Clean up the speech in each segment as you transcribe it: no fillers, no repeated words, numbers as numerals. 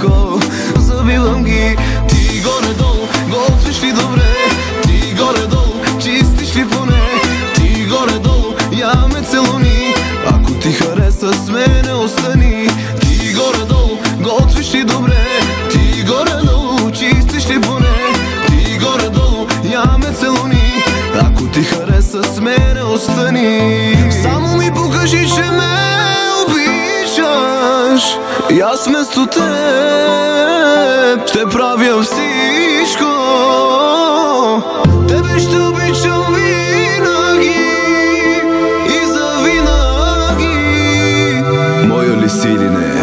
всичко, забивам ги. Ти горе-долу готвиш ли добре? Ти горе-долу чистиш ли поне? Ти горе-долу я ме целуни. Ако ти хареса с мене остани. Ти горе-долу готвиш ли добре? Ти горе-долу чистиш ли поне? Ти горе-долу я ме целуни. Ако ти хареса с мене остани. Само ми покажи, че ме обичаш и аз вместо теб ще правя всичко. Тебе ще обичам винаги и завинаги. Моя ли си или не?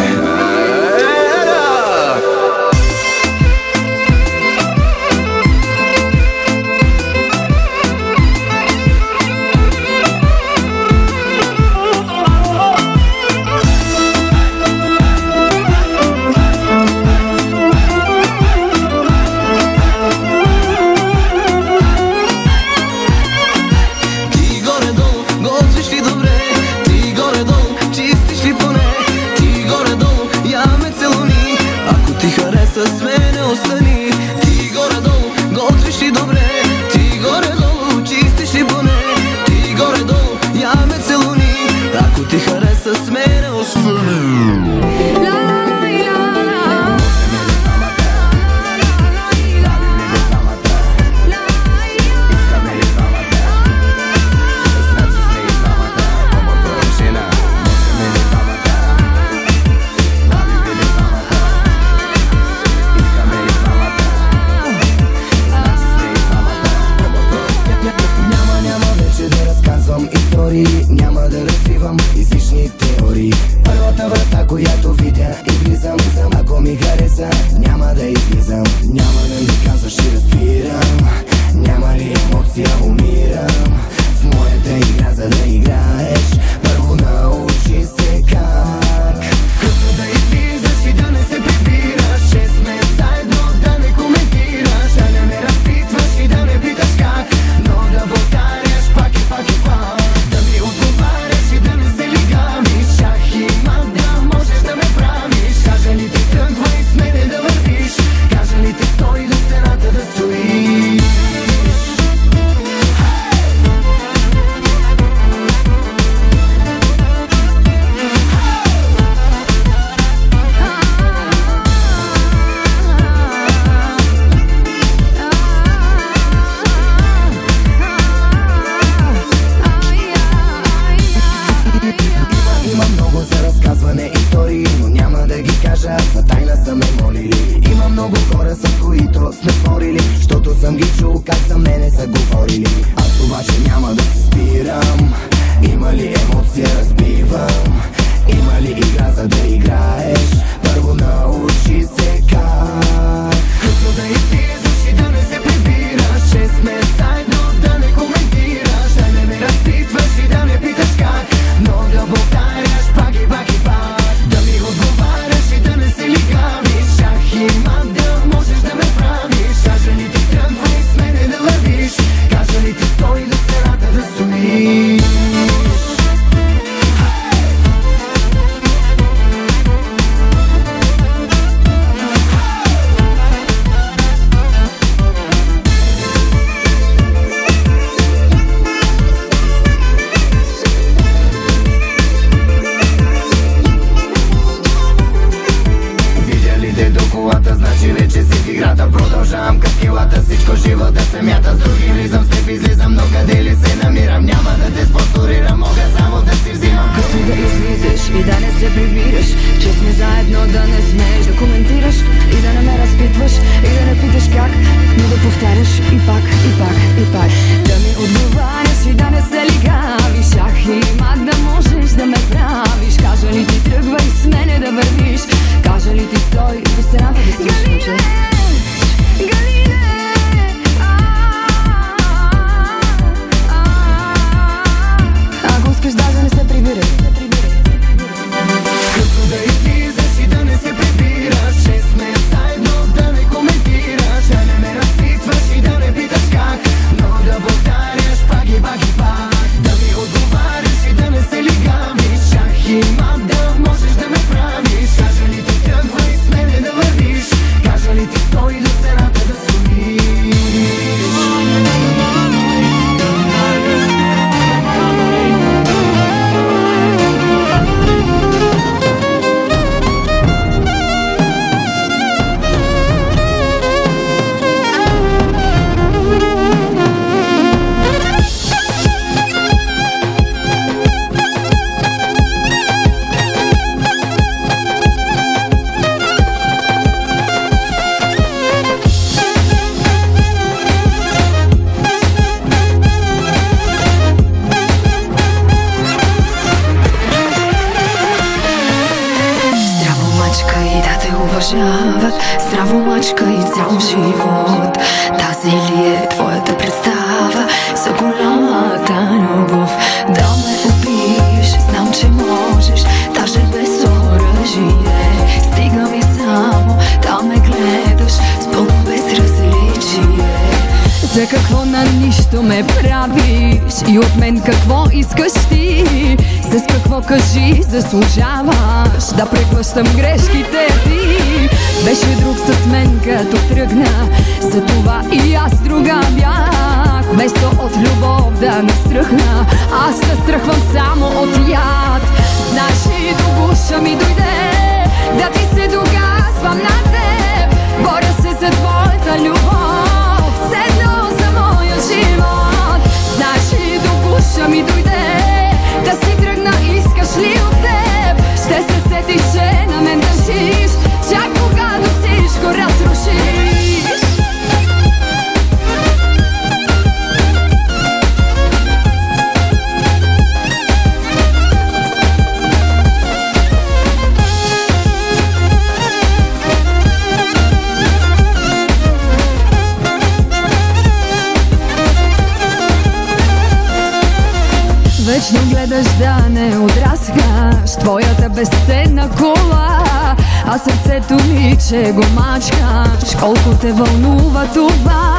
С мене остани. Ти горе-долу готвиш ли добре? Ти горе-долу чистиш ли поне? Ти горе-долу я ме целуни. Ако ти хареса с мене остани. Няма да развивам излишни теории. Първата врата, която видя и влизам. Ако ми хареса, няма да излизам. Няма да ми казваш и разбирам. Няма ли емоция, умирам. В моята игра, за да играеш, първо научи се как. Късно да излизаш и да не се прибираш. 6 месеца едно да не коментираш. Да не ме разпитваш и да не питаш как. Но да повтаряш пак и пак и пак. Отговаряш и да не се лигавиш. Шах и мат да можеш да ме правиш. Кажа ли ти тръгвай с мене да вървиш? Кажа ли ти стой до стената да стоиш? Има много за разказване истории, но няма да ги кажа, за тайна са ме молили. Има много хора, с които сме спорили, защото съм ги чул как за мене са говорили. Аз обаче няма да се спирам. Има ли емоция, разбивам. Има ли игра, за да играеш, първо научи се как. Късно да излизаш и да не се прибираш. 6 месеца едно да не коментираш. Да не ме разпитваш и да не питаш как. Но да повтаряш пак и пак и пак. Да ми отговаряш и да не се лигавиш. Шах и мат да можеш да ме правиш. Кажа ли ти тръгвай с мене да вървиш? Кажа ли ти стой до стената да стоиш? Значи вече си в играта, продължавам като килата. Всичко живо да се мята, с други влизам, с теб излизам. Но къде ли се намирам, няма да те спонсорирам. Мога само да си взимам. Късно да излизаш и да не се прибираш. Че сме заедно, да не смееш да коментираш и да не ме разпитваш и да не питаш как. Но да повтаряш и пак, и пак, и пак. Да ми отговаряш и да не се лигавиш. Ах и мак да можеш да ме правиш. Кажа ли ти тръгвай с мене да вървиш? Кажа ли ти стой до стената да стоиш, момче? Ако искаш, даже не се прибирай. Късно да излизаш и да не се прибираш. 6 месеца едно да не коментираш. Да не ме разпитваш и да не питаш как. Но да повтаряш пак и пак и пак. Да ми отговаряш и да не се остават здраво мачка и цял живот. Тази ли е твоята представа за голямата любов? Да ме убиеш, знам, че можеш, даже без оръжие. Стига ми само да ме гледаш с пълно безразличие. За какво на нищо ме правиш и от мен какво искаш ти? С какво, кажи, заслужаваш да преглъщам грешките ти? Беше друг с мен като тръгна, затова и аз друга бях. Вместо от любов да настръхна, аз да страхвам само от яд. Знаеш ли, до гуша ми дойде да ти се доказвам на теб. Боря се за твоята любов, седно за моя живот. Знаеш ли, до гуша ми дойде да си тръгна, искаш ли от теб? Ще се сетиш, че на мен държиш, чак когато всичко разрушиш. Вечно гледаш да не отраскаш твоята безценна кола, а сърцето ми, че го мачкаш. Колко те вълнува това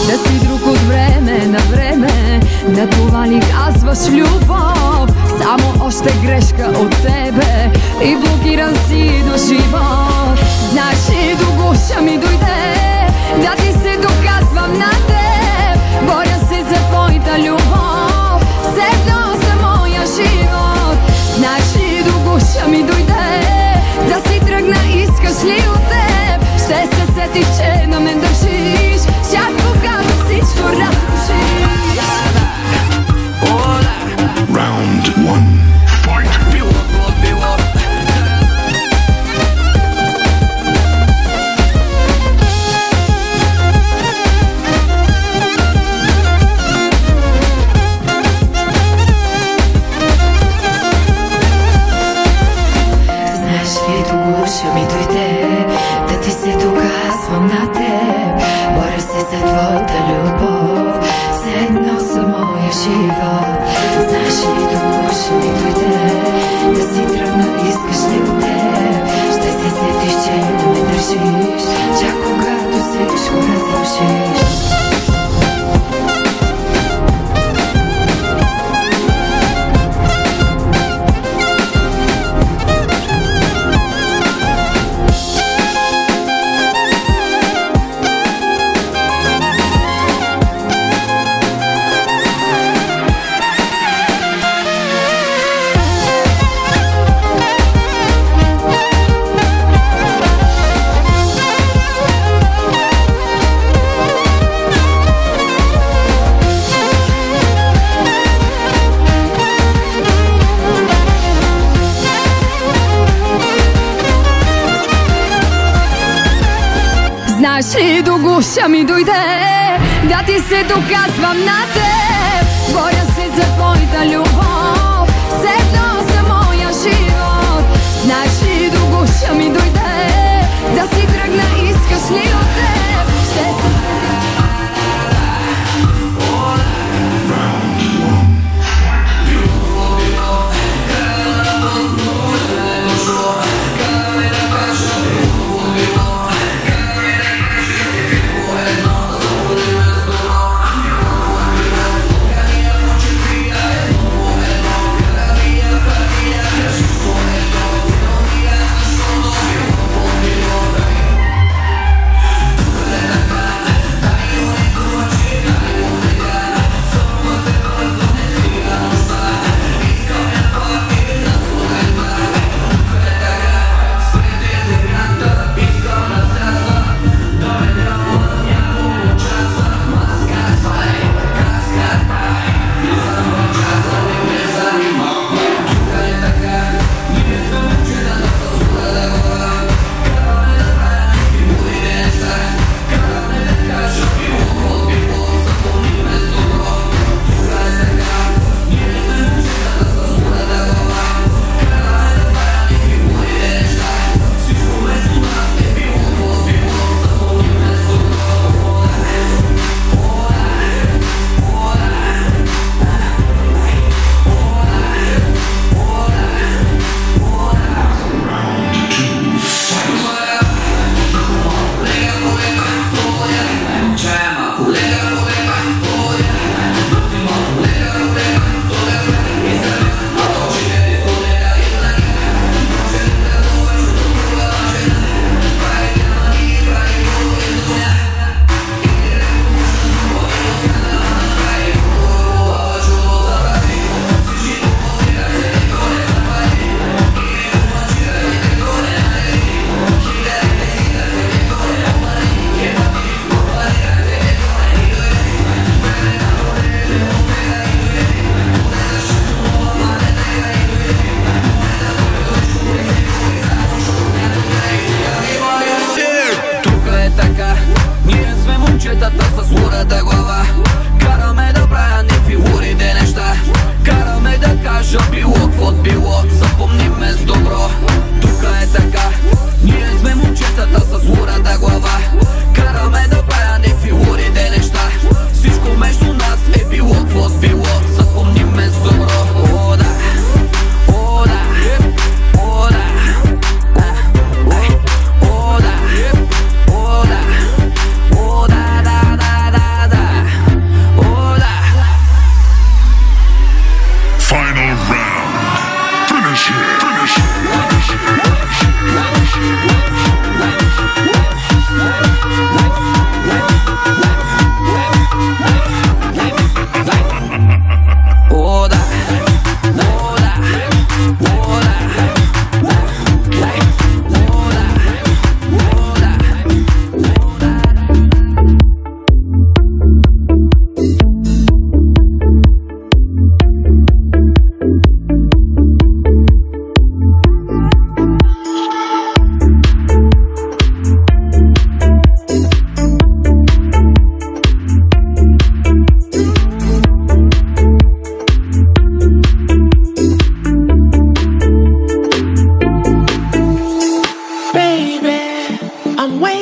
да си друг от време на време? На това ли казваш любов? Само още грешка от тебе и блокиран си до живот. Знаеш ли, до гуша ми дойде да ти се доказвам на теб. Боря се за твоята любов, седно за моя живот. Знаеш ли, до гуша ми дойде да си тръгна, искаш ли от теб? Ще се сетиш, че на мен държиш, чак когато всичко разрушиш. Round 1. Fight! Душа ми дойде да ти се доказвам на теб. Боря се за твоята любов, седно за моя живот. Знаеш ли, душа ми дойде да си тръгна, искаш ли от теб? Ще се сетиш, че да ме държиш, чак когато всичко разрушиш. Знаеш ли, до гуша ми дойде да ти се доказвам на теб. Боря се за твоята любов, седно за моя живот. Знаеш ли, до гуша ми дойде да си тръгна, искаш ли от теб? Ще се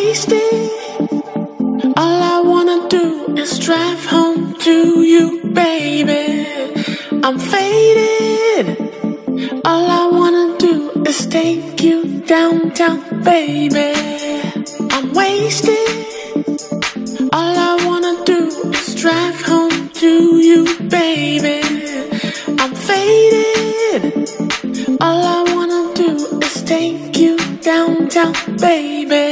wasted. All I wanna do is drive home to you, baby. I'm faded. All I wanna do is take you downtown, baby. I'm wasted. All I wanna do is drive home to you, baby. I'm faded. All I wanna do is take you downtown, baby.